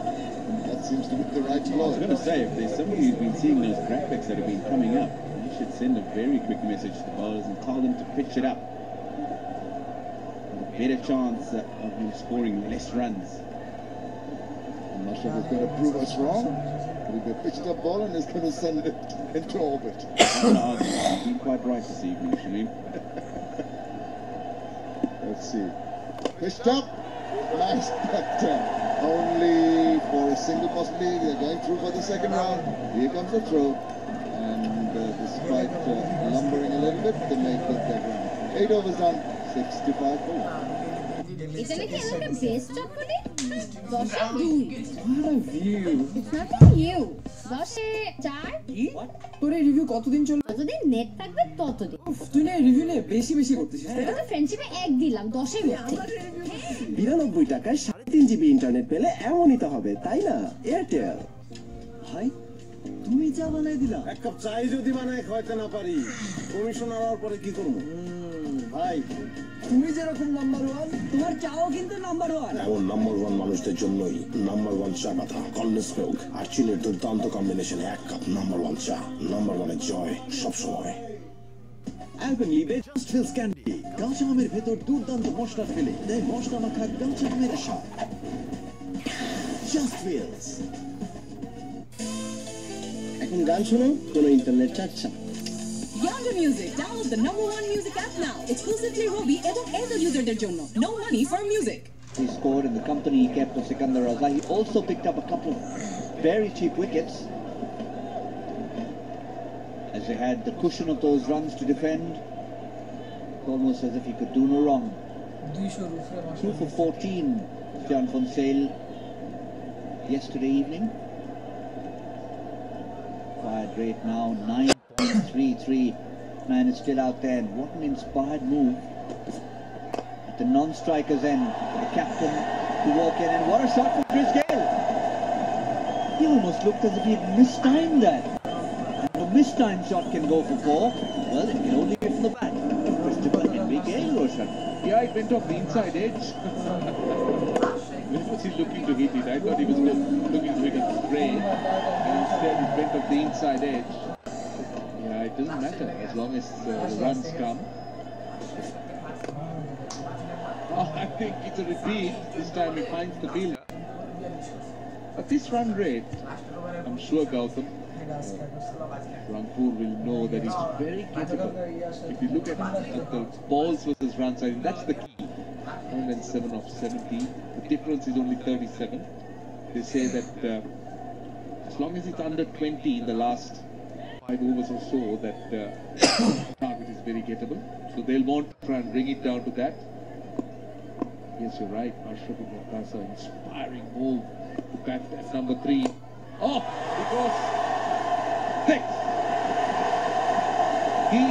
S9: That seems to be the right blow.
S12: I was going to say, if there's somebody who's been seeing those graphics that have been coming up, you should send a very quick message to the bowlers and tell them to pitch it up. A better chance of him scoring less runs.
S9: I'm not sure if he's going to prove us wrong. But if they pitched up ball and he's going to send it into orbit.
S12: You've been quite right this evening, Shamim.
S9: Let's see. Pitched up. Nice, but only for a single possibly. They're going through for the second round. Here comes the throw. And despite lumbering a little bit, they make good that round. 8 overs done, 65 for
S8: এটা নাকি একটা best shot বলে 10 এ 2
S5: What a view!
S8: Nothing you. 10 এ 4
S5: কি? তোর এই review কতদিন চলবে?
S8: যতদিন নেট থাকবে ততদিন।
S5: তুই না রিভিউ নে বেশি করতেছিস।
S8: এটা তো ফ্রেন্ডশিপে 1 দিলাম 10 এর মধ্যে।
S7: 92 টাকায় 3.5 জিবি ইন্টারনেট পেলে এমনই তো হবে, তাই না? এয়ারটেল।
S4: ভাই তুমি চা বানাই দিলা?
S13: এক কাপ চাই যদি বানায় খাওয়াতে না পারি, কমিশনার হওয়ার পরে কি করব? ভাই
S4: তুমি যেরকম নাম্বার 1, তোমার চাও কিন্তু নাম্বার 1।
S11: এমন নাম্বার 1 মানুষদের জন্যই নাম্বার 1 চা পাতা কলনেস মিল্ক আর চিনির দুর্দান্ত কম্বিনেশনে 1 কাপ নাম্বার 1 চা। নাম্বার 1 এর জয় সব সময়।
S2: অ্যালপেনলিবে জাস্ট ফিলস ক্যান্ডি, কাঁচা আমের ভেতর দুর্দান্ত মশলা ফিলিং, দেয় মশলা মাখা কাঁচা আমের স্বাদ। Just feels.
S4: এখন গান শোনো, কোনো internet চাচ্ছা।
S3: Yonder Music, download the #1 music app now. Exclusively Robi এবং Airtel userদের জন্য. No money for music.
S2: he scored and the company he kept of Sikandar Raza. He also picked up a couple of very cheap wickets as they had the cushion of those runs to defend. Almost as if he could do no wrong. 2 for 14, Stefan van Zyl yesterday evening. Fired rate now 9.33. Man is still out there, and what an inspired move at the non-striker's end for the captain to walk in, and what a shot from Chris Gayle. He almost looked as if he'd mistimed that. And a mistimed shot can go for 4. Well, it can only be from the back. Christopher Henry Gayle, Roshan.
S12: Yeah, it went off the inside edge. Where was he looking to hit it? I thought he was looking to hit it straight, and instead it went off the inside edge. Yeah, it doesn't matter as long as the runs come. Oh, I think it's a repeat. This time he finds the fielder. At this run rate, I'm sure Gautam, Rangpur will know that he's very capable. If you look at the balls versus runs, I think that's the key. 107 of 70. The difference is only 37. They say that as long as it's under 20 in the last 5 overs or so, that target is very gettable. So they'll want to try and bring it down to that. Yes, you're right. Ashrafi Mohtasa, inspiring move. Back at number 3. Oh, it was 6. He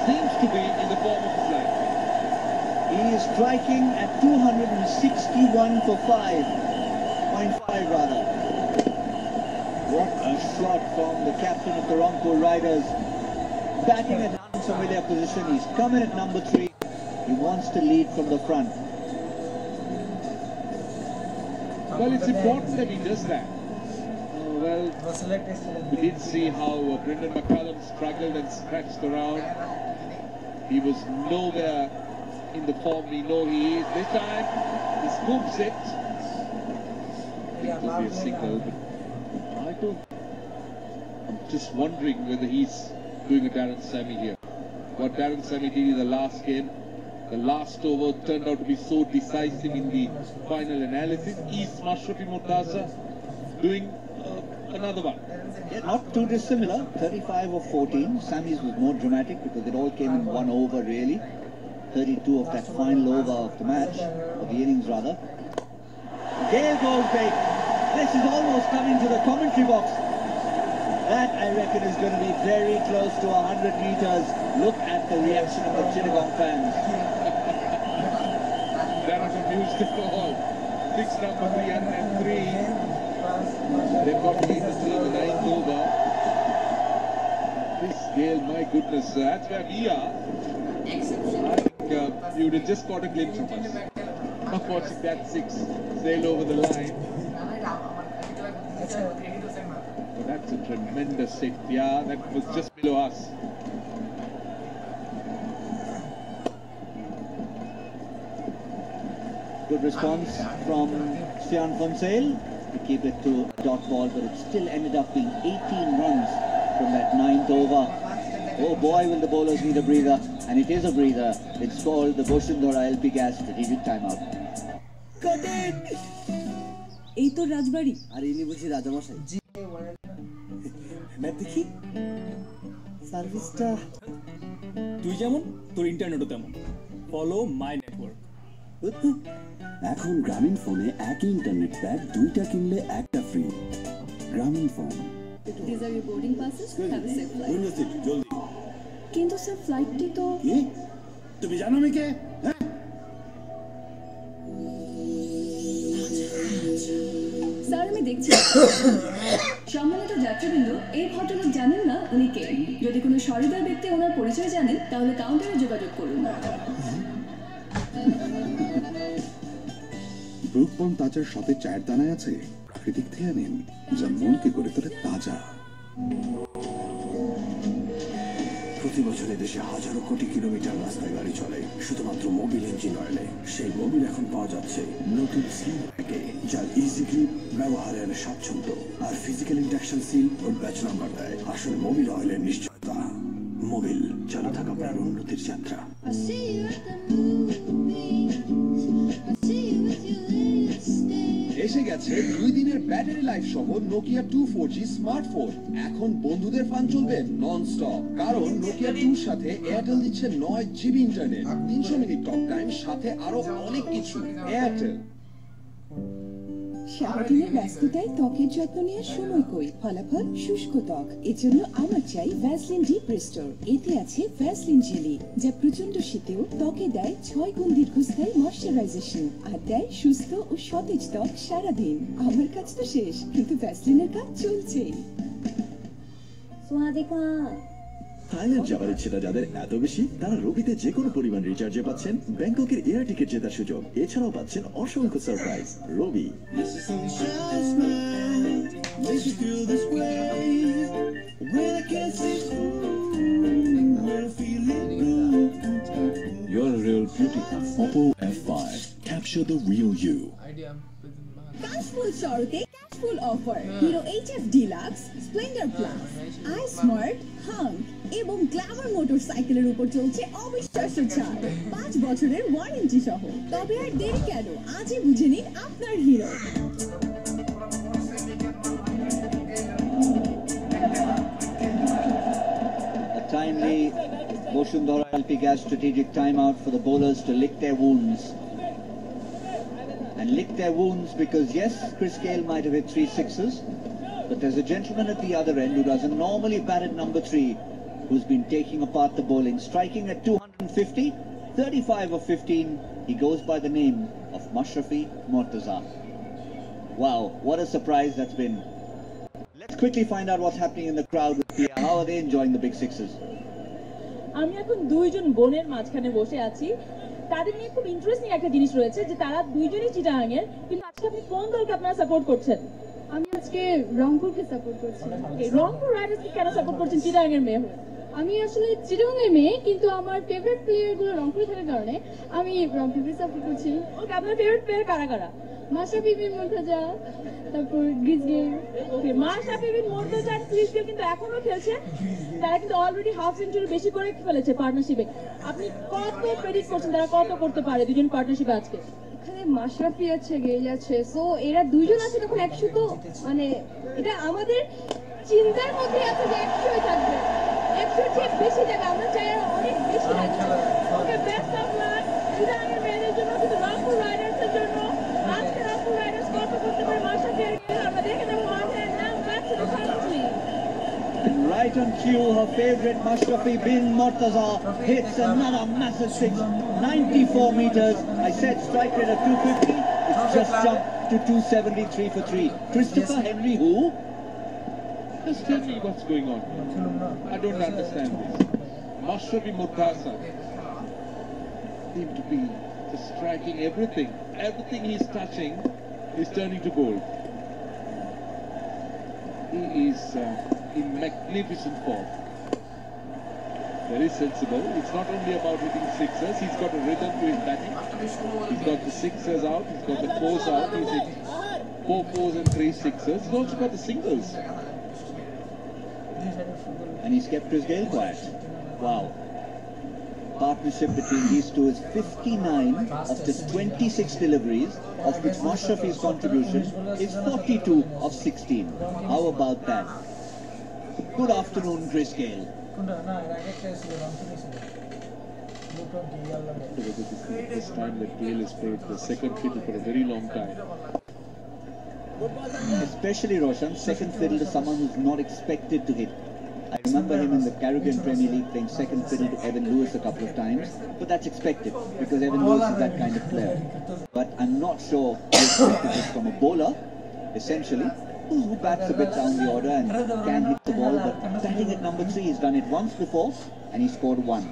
S12: seems to be in the form of his life.
S2: He is striking at 261 for 5.5 rather. What a shot from the captain of the Rangpur Riders. Batting at an unfamiliar position. He's come in at number 3. He wants to lead from the front.
S12: Well, it's important that he does that. Well, we did see how Brendan McCullum struggled and scratched around. He was nowhere in the form we know he is. This time, he scoops it. It will be a single, but I'm just wondering whether he's doing a Darren Sammy here. What Darren Sammy did in the last game, the last over turned out to be so decisive in the final analysis. Is Ashrafi Mohtasa doing another one?
S2: Yeah, not too dissimilar. 35 of 14. Sammy's was more dramatic because it all came in one over really. 32 of that final over of the match, of the innings rather. Gayle goes big. This is almost coming to the commentary box. That, I reckon, is going to be very close to 100 meters. Look at the reaction of the Chittagong fans.
S12: That was a beautiful ball. 6 number 303. They've got to lead the team in the 9th over. This Gayle, my goodness, that's where we are. I think you would have just got a glimpse of us. Of watching that 6 sail over the line. But that's a tremendous hit. Yeah, that was just below us.
S2: Good response from Stefan van Zyl to keep it to a dot ball, but it still ended up being 18 runs from that 9th over. Oh boy, will the bowlers need a breather, and it is a breather. It's called the Boshundhara LP Gas strategic timeout.
S4: Got it! এই তো রাজবাড়ি আর ইনি বুঝি রাজামশাই জি map দেখি সার্ভিসটা
S5: তুই যেমন তোর ইন্টারনেটও তেমন ফলো মাই নেটওয়ার্ক
S11: এখন গ্রামীণ ফোনে একই ইন্টারনেট প্যাক 2টা কিনলে একটা ফ্রি গ্রামীণ phone
S3: These are your boarding passes. Have a safe flight.
S11: জলদি
S3: কিন্তু স্যার ফ্লাইটটি তো
S11: কি তুমি জানো আমি কে
S3: স্যার আমি দেখছি সম্মানিত যাত্রীবৃন্দ এই ভদ্রলোক জানেন না উনি কে যদি কোনো সহৃদয় ব্যক্তি ওনার পরিচয় জানেন তাহলে কাউন্টারে যোগাযোগ করুন
S11: ব্রুকবন তাজার সাথে চায়ের দানায় আছে প্রাকৃতিক থেকে নিন যা মনকে করে তোলে তাজা প্রতি বছরে দেশে হাজারো কোটি কিলোমিটার রাস্তায় গাড়ি চলে শুধুমাত্র মোবিল ইঞ্জিন অয়েলে সেই মোবিল এখন পাওয়া যাচ্ছে নতুন সিল প্যাকে যার ইজি গ্রিপ ব্যবহারের স্বাচ্ছন্দ্য আর ফিজিক্যাল ইন্ডাকশন সিল ও ব্যাচ নাম্বার দেয় আসলে মোবিল অয়েলের নিশ্চয়তা মোবিল চালু থাকা আপনার উন্নতির যাত্রা
S8: I see you at the movies. I see you with your
S7: এসে গেছে 2 দিনের ব্যাটারি লাইফ সহ নোকিয়া 2 4G স্মার্টফোন। এখন বন্ধুদের ফান চলবে নন স্টপ, কারণ নোকিয়া 2 সাথে এয়ারটেল দিচ্ছে 9 GB internet, 300 minute talk time, সাথে আরো অনেক কিছু। এয়ারটেল।
S3: সারাদিনের ব্যস্ততায় ত্বকের যত্ন নেওয়ার সময় কই, ফলাফল শুষ্ক ত্বক। এজন্য আমার চাই ভ্যাসলিন ডিপ রিস্টোর। এতে আছে ভ্যাসলিন জেলি, যা প্রচন্ড শীতেও ত্বকে দেয় 6 গুণ দীর্ঘস্থায়ী ময়শ্চারাইজেশন আর দেয় সুস্থ ও সতেজ ত্বক সারাদিন। আমার কাজ তো শেষ, কিন্তু ভ্যাসলিনের কাজ চলছেই।
S6: থাইল্যান্ড যাবার ইচ্ছেটা যাদের এত বেশি, তারা রবিতে যে কোনো পরিমাণ রিচার্জে পাচ্ছেন ব্যাংককের এয়ার টিকিট জেতার সুযোগ। এছাড়াও পাচ্ছেন অসংখ্য surprise. Robi.
S11: You're a real beauty. Oppo F5. Capture the real you.
S3: Cashful শরতে cashful offer. Hero HF deluxe, Splendor plus, I smart, hunk এবং গ্ল্যামার মোটরসাইকেলের উপর চলছে অবিশ্বাস্য ছাড়, 5 বছরের ওয়ারেন্টি সহ। তবে আর দেরি কেন, আজই বুঝে নিন আপনার hero.
S2: A timely Boshundhara LP Gas strategic timeout for the bowlers to lick their wounds. And lick their wounds because yes, Chris Gale might have hit 3 sixes, but there's a gentleman at the other end who doesn't normally bat at number 3, who's been taking apart the bowling, striking at 250, 35 of 15. He goes by the name of Mashrafi Mortaza. Wow, what a surprise that's been. Let's quickly find out what's happening in the crowd with Pia. How are they enjoying the big sixes?
S15: আমি এখন দুইজন বোনের মাঝখানে বসে আছি। তাদের নিয়ে খুব ইন্টারেস্টিং একটা জিনিস রয়েছে যে তারা দুইজনই চিটাগাংয়ের, কিন্তু আজকে আপনি কোন দলকে আপনারা সাপোর্ট করছেন?
S16: আমি আজকে রংপুরকে সাপোর্ট করছি।
S15: রংপুর রাইডার্সকে কেন সাপোর্ট করছেন চিটাগাংয়ের মেয়ে হয়ে?
S16: আমি আসলে চিটাগাংয়ের মেয়ে, কিন্তু আমার ফেভারিট প্লেয়ারগুলো রংপুরে থাকার কারণে আমি রংপুরকে সাপোর্ট করছি।
S15: ওকে, আপনার ফেভারিট প্লেয়ার কারা কারা?
S16: মাশরাফি বিন মুর্তজা, তারপর গ্রিস গেল।
S15: ওকে, মাশরাফি বিন মুর্তজা আর গ্রিস গেল কিন্তু এখনো খেলছে। তারা কিন্তু অলরেডি হাফ সেঞ্চুরি বেশি করে ফেলেছে পার্টনারশিপে। আপনি কত প্রেডিক্ট করছেন তারা কত করতে পারে দুজন পার্টনারশিপে আজকে?
S16: এখানে মাশরাফি আছে, গেইল আছে, সো এরা দুইজন আছে তখন 100, তো মানে এটা আমাদের চিন্তার মধ্যে আছে যে 100ই থাকবে, 100 চেয়ে বেশি যাবে। আমরা চাই আরো অনেক বেশি থাকবে।
S15: ওকে, বেস্ট অফ লাক চিটাগাংয়ের মেয়েদের জন্য, কিন্তু রংপুর রাইডার্সের জন্য আজকে রংপুর রাইডার্স কত করতে পারে মাশরাফি আর গেইল আমরা দেখে নেব। Now back to the country.
S2: And right on cue, her favourite Mashrafi bin Mortaza hits another massive six, 94 metres. I said strike rate of 250, it's just jumped to 273 for 3. Christopher Henry, who?
S17: Just tell me what's going on here. I don't understand this. Mashrafi Mortaza seems to be just striking everything. Everything he's touching is turning to gold. He is in magnificent form. Very sensible. It's not only about hitting sixers, he's got a rhythm to his batting. He's got the sixers out, he's got the fours out, he's hit 4 fours and 3 sixers. He's also got the singles.
S2: And he's kept Chris Gale quiet. Wow. Partnership between these two is 59 of the 26 deliveries, of which Mashrafi's contribution is 42 of 16. How about that? Good afternoon, Chris Gale.
S17: This is the first time that Gale has played the second fiddle for a very long time.
S2: Especially Roshan, second fiddle to someone who's not expected to hit. I remember him in the Caribbean Premier League playing second fiddle to Evan Lewis a couple of times, but that's expected because Evan Lewis is that kind of player. But I'm not sure he expected this from a bowler, essentially, who bats a bit down the order and can hit the ball, but batting at number 3, he's done it once before and he scored 1.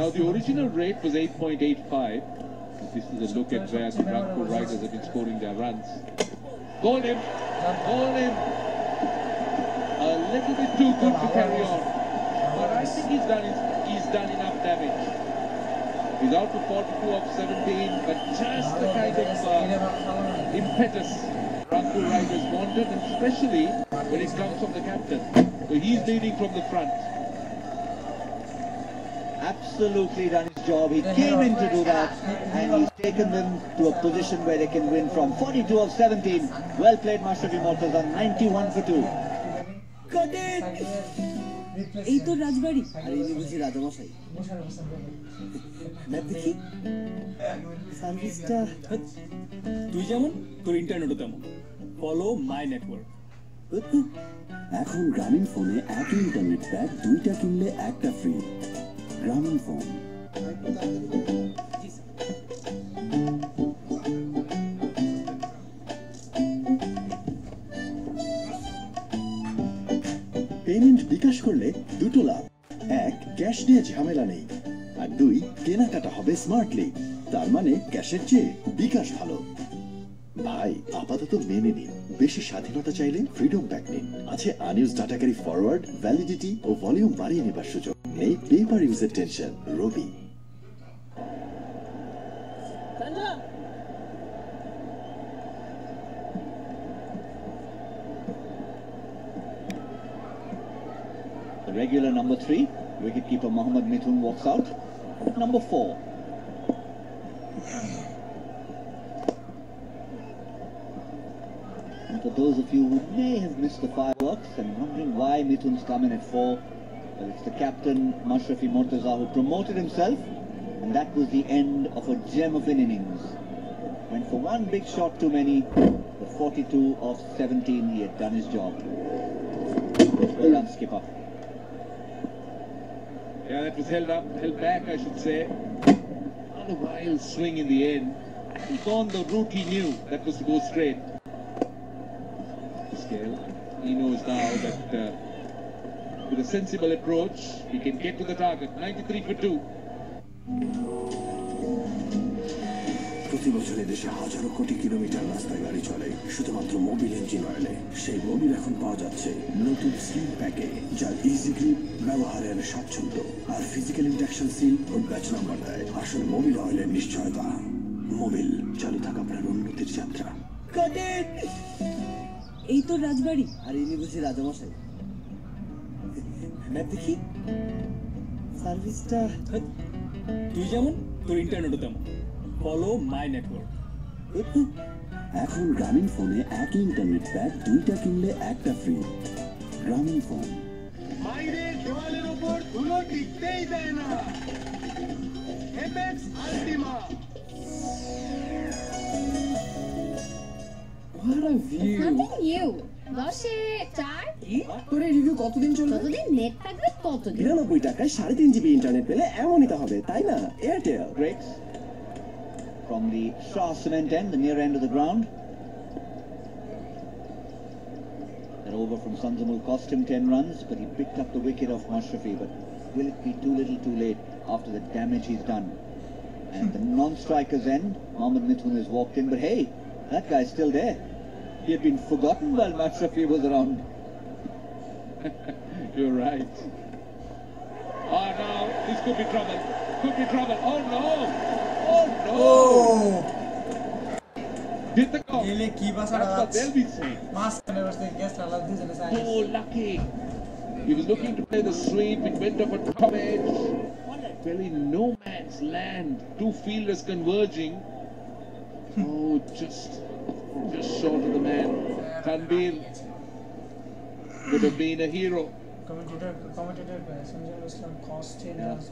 S17: Now the original rate was 8.85. This is a look at where the Rangpur Riders have been scoring their runs. Hold him! Hold him! A little bit too good to carry on. But I think he's done enough damage. He's out to 42 of 17, but just the kind of impetus Rangpur Riders wanted, and especially when it comes from the captain. So he's leading from the front.
S2: absolutely done his job. He came in to do that, and he's taken them to a position where they can win from 42 of 17. Well played, Mashrafi Mortaza, 91 for 2.
S4: এই তো রাজবাড়ি আর ইনি বুঝি রাজামশাই দেখি সার্ভিসটা
S5: তুই যেমন তোর ইন্টারনেটও তেমন ফলো মাই নেটওয়ার্ক
S6: এখন গ্রামীণ ফোনে একই ইন্টারনেট প্যাক দুইটা কিনলে একটা ফ্রি গ্রামীণ ফোন পেমেন্ট বিকাশ করলে দুটো লাভ এক ক্যাশ নিয়ে ঝামেলা নেই আর দুই কেনাকাটা হবে স্মার্টলি তার মানে ক্যাশের চেয়ে বিকাশ ভালো ভাই আপাতত মেনে নিন বেশি স্বাধীনতা চাইলে ফ্রিডম প্যাক নিন আছে unused data carry forward validity ও ভলিউম বাড়িয়ে নেবার সুযোগ নেই পেপার ইউজের tension Robi
S2: Regular number 3, wicketkeeper Mohammad Mithun walks out. Number 4. And for those of you who may have missed the fireworks and wondering why Mithun's come in at 4, well, it's the captain Mashrafi Mortaza who promoted himself, and that was the end of a gem of an innings. When for one big shot too many, the 42 of 17 he had done his job. Well done, skipper.
S17: Yeah, that was held back, I should say. Not a wild swing in the end. He's gone the route he knew, that was to go straight. Scale. He knows now that with a sensible approach, he can get to the target. 93 for 2.
S11: প্রতি বছর দেশে হাজারো কোটি kilometre রাস্তায় গাড়ি চলে শুধুমাত্র Mobil engine অয়েলে সেই মোবিল এখন পাওয়া যাচ্ছে নতুন স্লিম প্যাকে যার ইজি গ্রিপ ব্যবহারের স্বাচ্ছন্দ্য আর ফিজিক্যাল ইন্ডাকশন সিল ও ব্যাচ নাম্বার দেয় আসলে মোবিল অয়েলের নিশ্চয়তা মোবিল চালু থাকা আপনার উন্নতির যাত্রা
S4: এই তো রাজবাড়ি আর ইনি বুঝি রাজামশাই দেখি সার্ভিসটা
S5: তুই যেমন তোর ইন্টারনেটও তেমন ফলো মাই নেটওয়ার্ক
S6: এখন গ্রামীণ ফোনে একই ইন্টারনেট প্যাক দুইটা কিনলে একটা ফ্রি গ্রামীণ ফোন
S13: মাইরের দেওয়ালের উপর ধুলো টিকতেই দেয় না apex আল্টিমা
S16: What a view! Something new. 10-4
S7: তোর এই রিভিউ কতদিন চলবে
S16: যতদিন নেট থাকবে ততদিন
S7: 99 টাকায় 3.5 জিবি ইন্টারনেট পেলে এমনই তো হবে তাই না Airtel
S2: Breaks from the Shah cement end, the near end of the ground. That over from Sanzamul cost him 10 runs, but he picked up the wicket of Mashrafi. But will it be too little too late after the damage he's done? And the non-striker's end, Mohammad Mithun has walked in, but hey, that guy's still there. He had been forgotten while Mashrafi was around.
S17: You're right. Oh no, this could be trouble. Could be trouble. Oh no! Oh no! Hit the goal. That's what they'll be saying. Oh, lucky. He was looking to play the sweep. It went off a top edge. Well, in no man's land. Two fielders converging. Oh, just short of the man. Tanvir would have been a hero.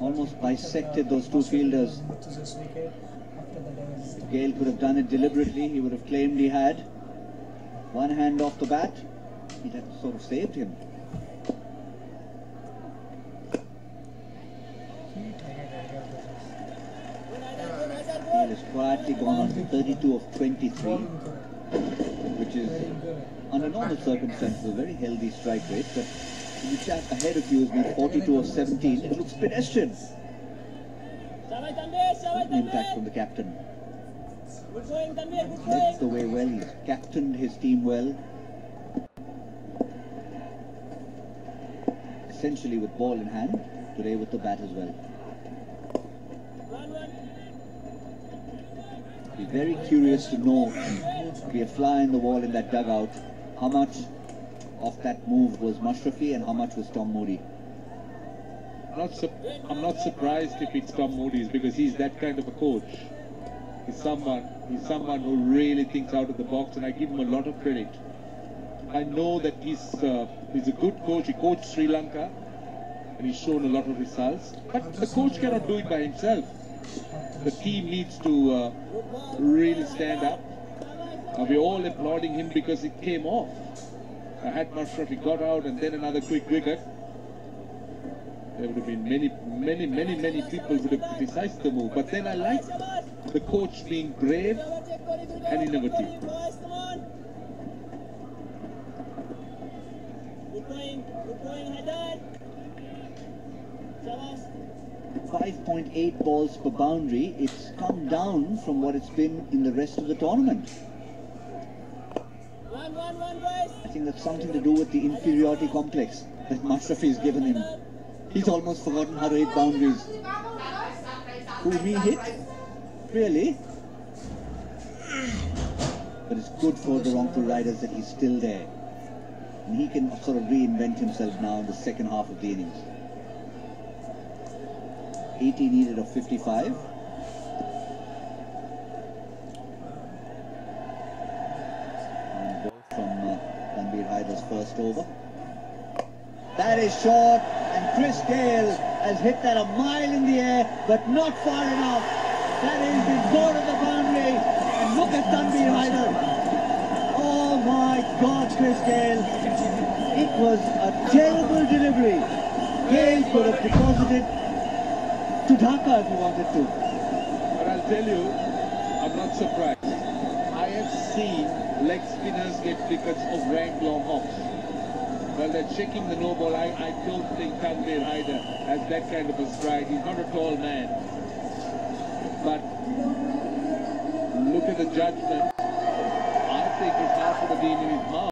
S2: Almost bisected those two fielders. If Gale could have done it deliberately, he would have claimed he had. One hand off the bat, he'd have sort of saved him. Gale has quietly gone on to 32 of 23, which is, under normal circumstances, a very healthy strike rate, but the chap ahead of you has been 42 of 17. It looks pedestrian. Impact from the captain. Led the way well. He's captained his team well. Essentially with ball in hand. Today with the bat as well. Be very curious to know, be a fly in the wall in that dugout, how much of that move was Mashrafi and how much was Tom Moody.
S17: I'm not surprised if it's Tom Moody's, because he's that kind of a coach. He's someone who really thinks out of the box, and I give him a lot of credit. I know that he's a good coach. He coached Sri Lanka, and he's shown a lot of results. But the coach cannot do it by himself. The team needs to really stand up. We're all applauding him because it came off. Had Mashrafi got out and then another quick wicket, there would have been many people would have criticized the move. But then I like the coach being brave and innovative.
S2: 5.8 balls per boundary. It's come down from what it's been in the rest of the tournament. I think that's something to do with the inferiority complex that Mashrafi has given him. He's almost forgotten how to hit boundaries. Who, me hit? Really? But it's good for the Rangpur Riders that he's still there. And he can sort of reinvent himself now in the second half of the innings. 80 needed of 55. Ranbir Hyder's first over. That is short, and Chris Gale has hit that a mile in the air, but not far enough. That is before the boundary, and look at Ranbir Hyder. Oh my God, Chris Gale. It was a terrible delivery. Gale could have deposited to Dhaka if he wanted to.
S17: But I'll tell you, I'm not surprised. I have seen leg spinners get wickets of rank long hops. Well, they're checking the no ball. I don't think Ranbir Hyder has that kind of a stride. He's not a tall man. But look at the judgment. I think his mouth would have been in his mouth.